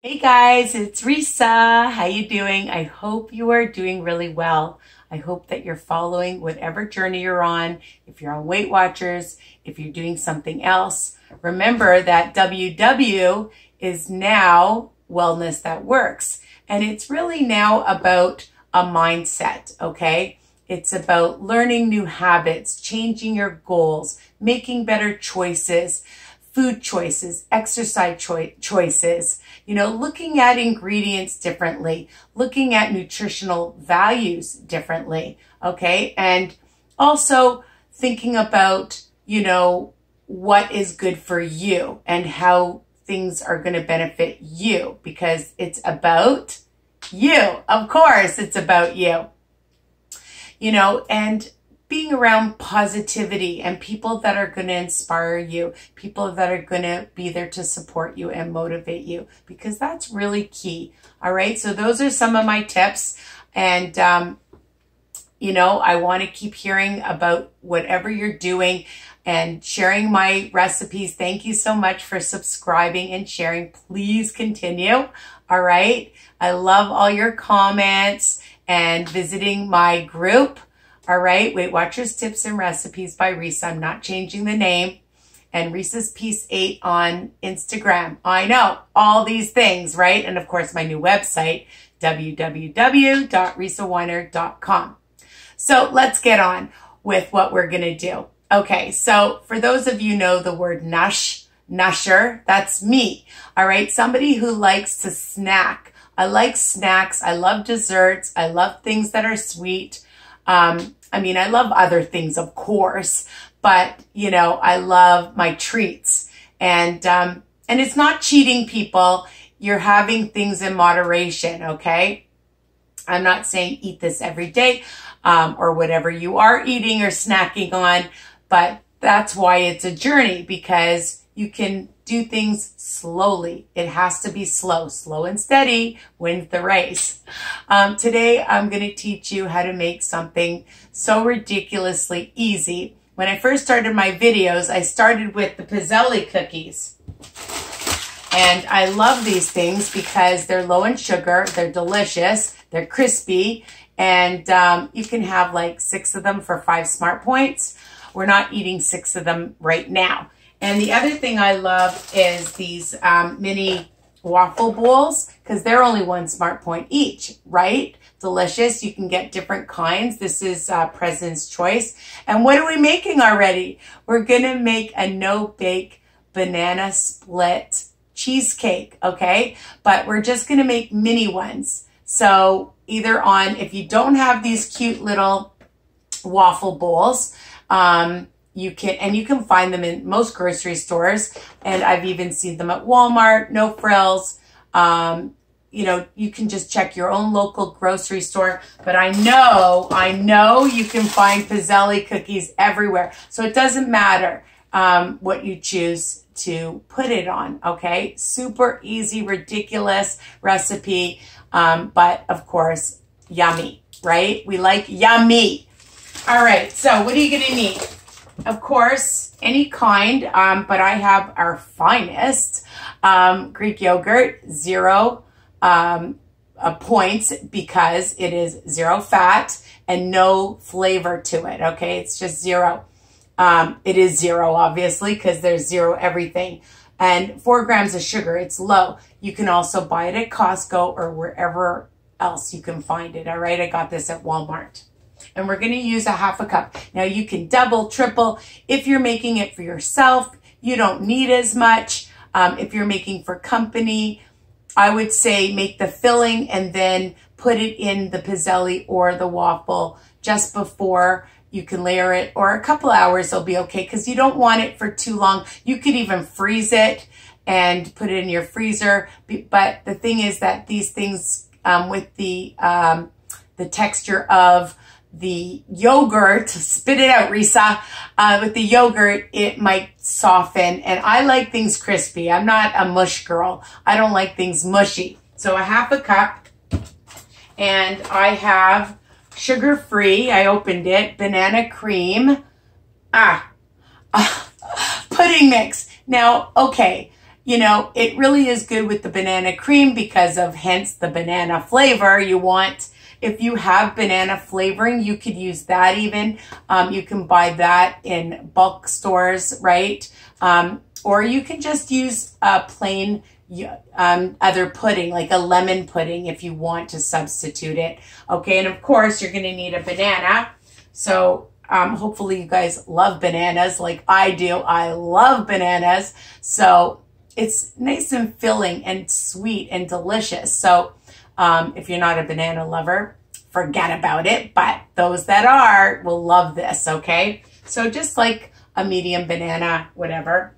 Hey guys, it's Risa. How you doing? I hope you are doing really well. I hope that you're following whatever journey you're on. If you're on Weight Watchers, if you're doing something else, remember that WW is now Wellness That Works. And it's really now about a mindset, okay? It's about learning new habits, changing your goals, making better choices, food choices, exercise choices, looking at ingredients differently, looking at nutritional values differently, okay? And also thinking about, what is good for you and how things are going to benefit you, because it's about you. Of course, it's about you. And being around positivity and people that are going to inspire you, people that are going to be there to support you and motivate you, because that's really key. All right. So those are some of my tips. And, I want to keep hearing about whatever you're doing and sharing my recipes. Thank you so much for subscribing and sharing. Please continue. All right. I love all your comments and visiting my group. All right, Weight Watchers Tips and Recipes by Risa. I'm not changing the name. And Risa's Piece 8 on Instagram. I know, all these things, right? And of course, my new website, www.risaweiner.com. So let's get on with what we're going to do. Okay, so for those of you know the word nusher, that's me. All right, somebody who likes to snack. I like snacks. I love desserts. I love things that are sweet. I love other things, of course, but, I love my treats. And it's not cheating, people. You're having things in moderation, okay? I'm not saying eat this every day or whatever you are eating or snacking on, but that's why it's a journey, because you can do things slowly. It has to be slow. Slow and steady wins the race. Today, I'm going to teach you how to make something so ridiculously easy. When I first started my videos, I started with the PIZELLE cookies. And I love these things because they're low in sugar, they're delicious, they're crispy, and you can have like 6 of them for 5 smart points. We're not eating 6 of them right now. And the other thing I love is these mini waffle bowls, because they're only 1 smart point each, right? Delicious. You can get different kinds. This is President's Choice. And what are we making already? We're going to make a no-bake banana split cheesecake, okay? But we're just going to make mini ones. So either on, if you don't have these cute little waffle bowls, you can find them in most grocery stores, and I've even seen them at Walmart, No Frills. You can just check your own local grocery store, but I know you can find PIZELLE cookies everywhere. So it doesn't matter what you choose to put it on, okay? Super easy, ridiculous recipe, but of course, yummy, right? We like yummy. All right, so what are you gonna need? Of course, any kind, but I have our finest Greek yogurt, 0 points, because it is 0 fat and no flavor to it, okay? It's just 0. It is 0, obviously, because there's 0 everything. And 4 grams of sugar, it's low. You can also buy it at Costco or wherever else you can find it, all right? I got this at Walmart. And we're going to use a 1/2 cup. Now you can double, triple. If you're making it for yourself, you don't need as much. If you're making for company, I would say make the filling and then put it in the PIZELLE or the waffle just before you can layer it, or a couple hours will be okay, because you don't want it for too long. You could even freeze it and put it in your freezer. But the thing is that these things with the texture of the yogurt, spit it out, Risa. With the yogurt, it might soften, and I like things crispy. I'm not a mush girl. I don't like things mushy. So a 1/2 cup, and I have sugar-free, I opened it, banana cream, pudding mix. Now, okay, you know, it really is good with the banana cream because of hence the banana flavor you want. If you have banana flavoring, you could use that even. You can buy that in bulk stores, right? Or you can just use a plain other pudding, like a lemon pudding if you want to substitute it. Okay, and of course you're gonna need a banana. So hopefully you guys love bananas like I do. I love bananas. So it's nice and filling and sweet and delicious. So if you're not a banana lover, forget about it. But those that are will love this, okay? So just like a medium banana, whatever.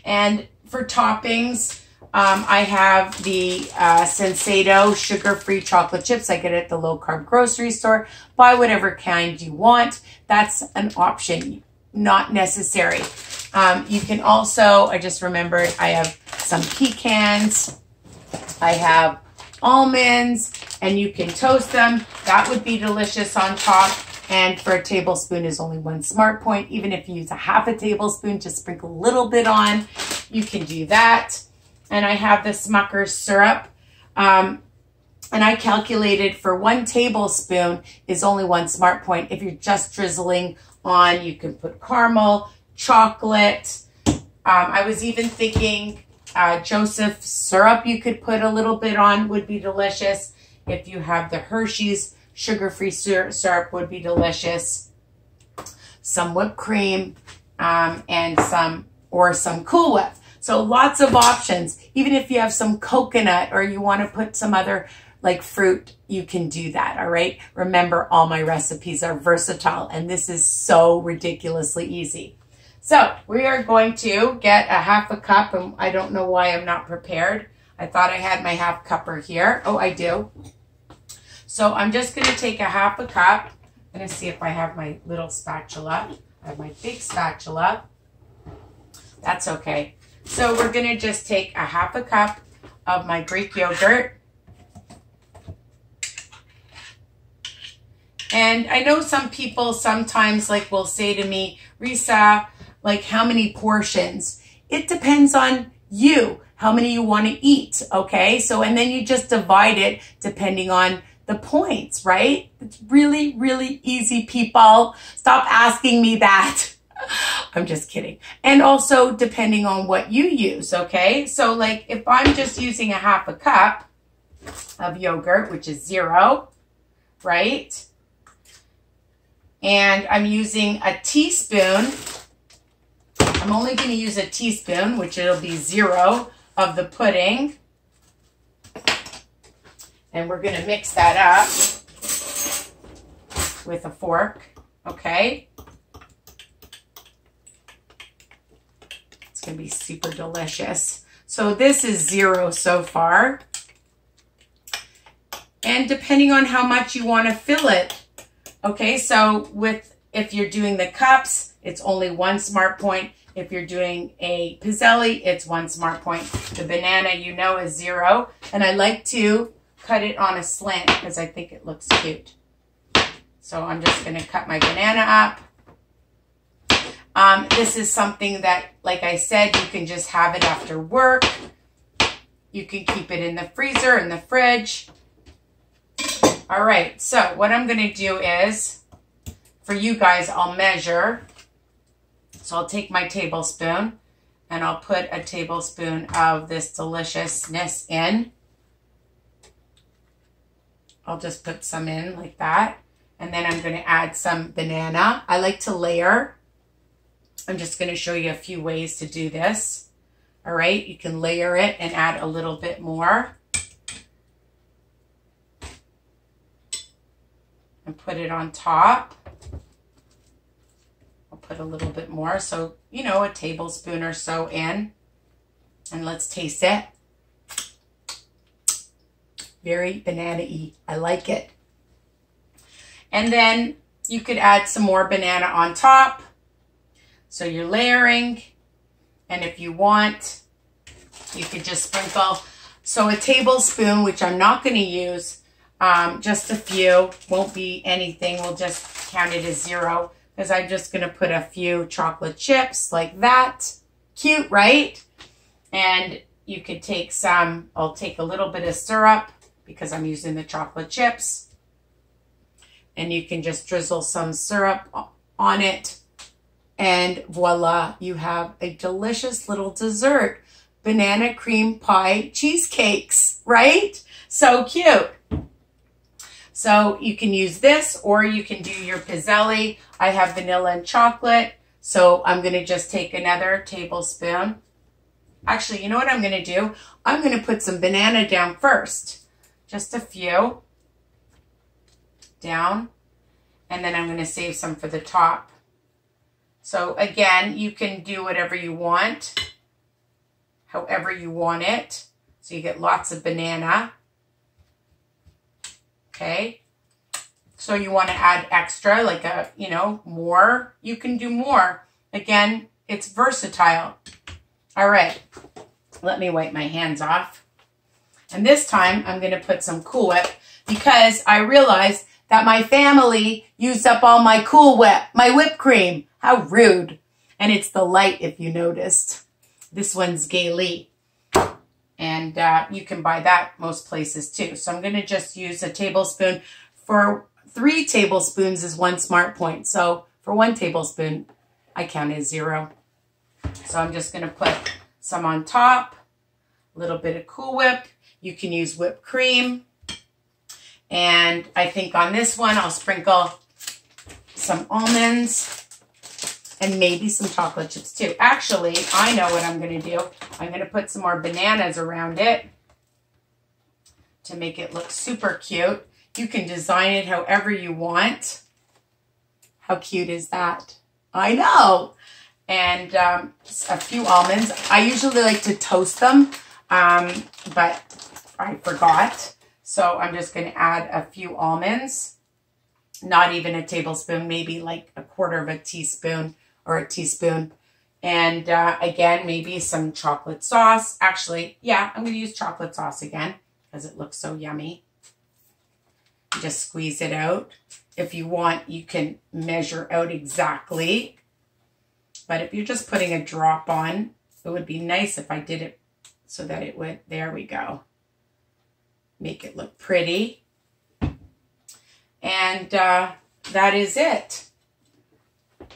And for toppings, I have the Sensado sugar-free chocolate chips. I get it at the low-carb grocery store. Buy whatever kind you want. That's an option, not necessary. You can also, I just remembered, I have some pecans. I have almonds, and you can toast them. That would be delicious on top. And for a tablespoon is only 1 smart point. Even if you use a half a tablespoon to sprinkle a little bit on, you can do that. And I have the SMUCKER syrup. And I calculated for 1 tablespoon is only 1 smart point. If you're just drizzling on, you can put caramel, chocolate. I was even thinking Joseph syrup you could put a little bit on would be delicious. If you have the Hershey's sugar-free syrup would be delicious. Some whipped cream and some Cool Whip. So lots of options. Even if you have some coconut or you want to put some other like fruit, you can do that, all right? Remember, all my recipes are versatile and this is so ridiculously easy. So we are going to get a half a cup, and I don't know why I'm not prepared. I thought I had my half cupper here. Oh, I do. So I'm just going to take a half a cup. I'm going to see if I have my little spatula. I have my big spatula. That's okay. So we're going to just take a half a cup of my Greek yogurt. And I know some people sometimes like will say to me, Risa, like how many portions? It depends on you, how many you want to eat, okay? So, and then you just divide it depending on the points, right? It's really, really easy, people. Stop asking me that. I'm just kidding. And also depending on what you use, okay? So like if I'm just using a half a cup of yogurt, which is 0, right? And I'm using a teaspoon. I'm only going to use a teaspoon, which it'll be 0 of the pudding. And we're going to mix that up with a fork, okay? It's going to be super delicious. So this is 0 so far. And depending on how much you want to fill it, okay, so if you're doing the cups, it's only 1 smart point. If you're doing a PIZELLE, it's 1 smart point. The banana, you know, is 0. And I like to cut it on a slant because I think it looks cute. So I'm just going to cut my banana up. This is something that, like I said, you can just have it after work. You can keep it in the freezer, in the fridge. All right, so what I'm going to do is, for you guys, I'll measure. So I'll take my tablespoon and I'll put a tablespoon of this deliciousness in. I'll just put some in like that. And then I'm going to add some banana. I like to layer. I'm just going to show you a few ways to do this. All right, you can layer it and add a little bit more. And put it on top. I'll put a little bit more, so, you know, a tablespoon or so in. And let's taste it. Very banana-y. I like it. And then you could add some more banana on top. So you're layering. And if you want, you could just sprinkle. So a tablespoon, which I'm not going to use, just a few, won't be anything. We'll just count it as 0 because I'm just going to put a few chocolate chips like that. Cute, right? And you could take some, I'll take a little bit of syrup because I'm using the chocolate chips. And you can just drizzle some syrup on it. And voila, you have a delicious little dessert. Banana cream pie cheesecakes, right? So cute. So you can use this or you can do your PIZELLE. I have vanilla and chocolate. So I'm going to just take another tablespoon. Actually, you know what I'm going to do? I'm going to put some banana down first. Just a few down. And then I'm going to save some for the top. So again, you can do whatever you want, however you want it. So you get lots of banana. Okay. So you want to add extra, like a, you know, more, you can do more. Again, it's versatile. All right. Let me wipe my hands off. And this time I'm going to put some Cool Whip because I realized that my family used up all my Cool Whip, my whipped cream. How rude. And it's the light, if you noticed. This one's Gay. And you can buy that most places too. So I'm going to just use a tablespoon. For 3 tablespoons is 1 smart point. So for 1 tablespoon, I counted 0. So I'm just going to put some on top. A little bit of Cool Whip. You can use whipped cream. And I think on this one, I'll sprinkle some almonds. And maybe some chocolate chips too. Actually, I know what I'm going to do. I'm going to put some more bananas around it to make it look super cute. You can design it however you want. How cute is that? I know. And a few almonds. I usually like to toast them, but I forgot. So I'm just going to add a few almonds. Not even a tablespoon, maybe like a quarter of a teaspoon. Or a teaspoon. And again, maybe some chocolate sauce. Actually, yeah, I'm going to use chocolate sauce again because it looks so yummy. Just squeeze it out. If you want, you can measure out exactly. But if you're just putting a drop on, it would be nice if I did it so that it would, there we go. Make it look pretty. And that is it.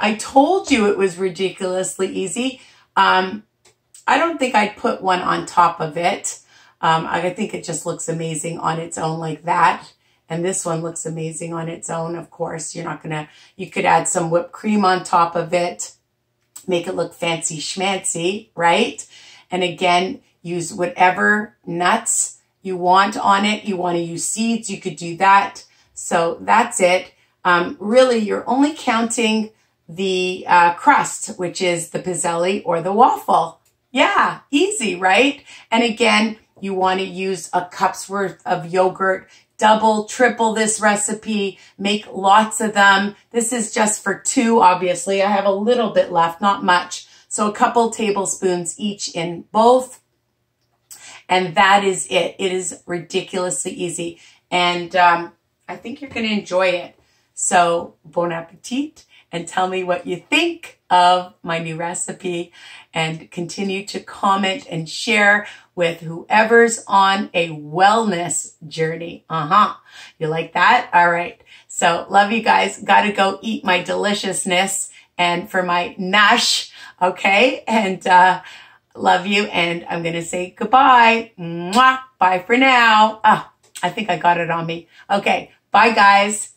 I told you it was ridiculously easy. I don't think I'd put one on top of it. I think it just looks amazing on its own like that. And this one looks amazing on its own, of course. You're not gonna, you could add some whipped cream on top of it. Make it look fancy schmancy, right? And again, use whatever nuts you want on it. You want to use seeds, you could do that. So that's it. Really, you're only counting the crust, which is the PIZELLE or the waffle. Yeah, easy, right? And again, you want to use a cup's worth of yogurt. Double, triple this recipe. Make lots of them. This is just for 2, obviously. I have a little bit left, not much. So a couple tablespoons each in both. And that is it. It is ridiculously easy. And I think you're going to enjoy it. So bon appetit. And tell me what you think of my new recipe and continue to comment and share with whoever's on a wellness journey. You like that? All right. So love you guys. Got to go eat my deliciousness and for my nash. Okay. And love you. And I'm going to say goodbye. Mwah. Bye for now. I think I got it on me. Okay. Bye guys.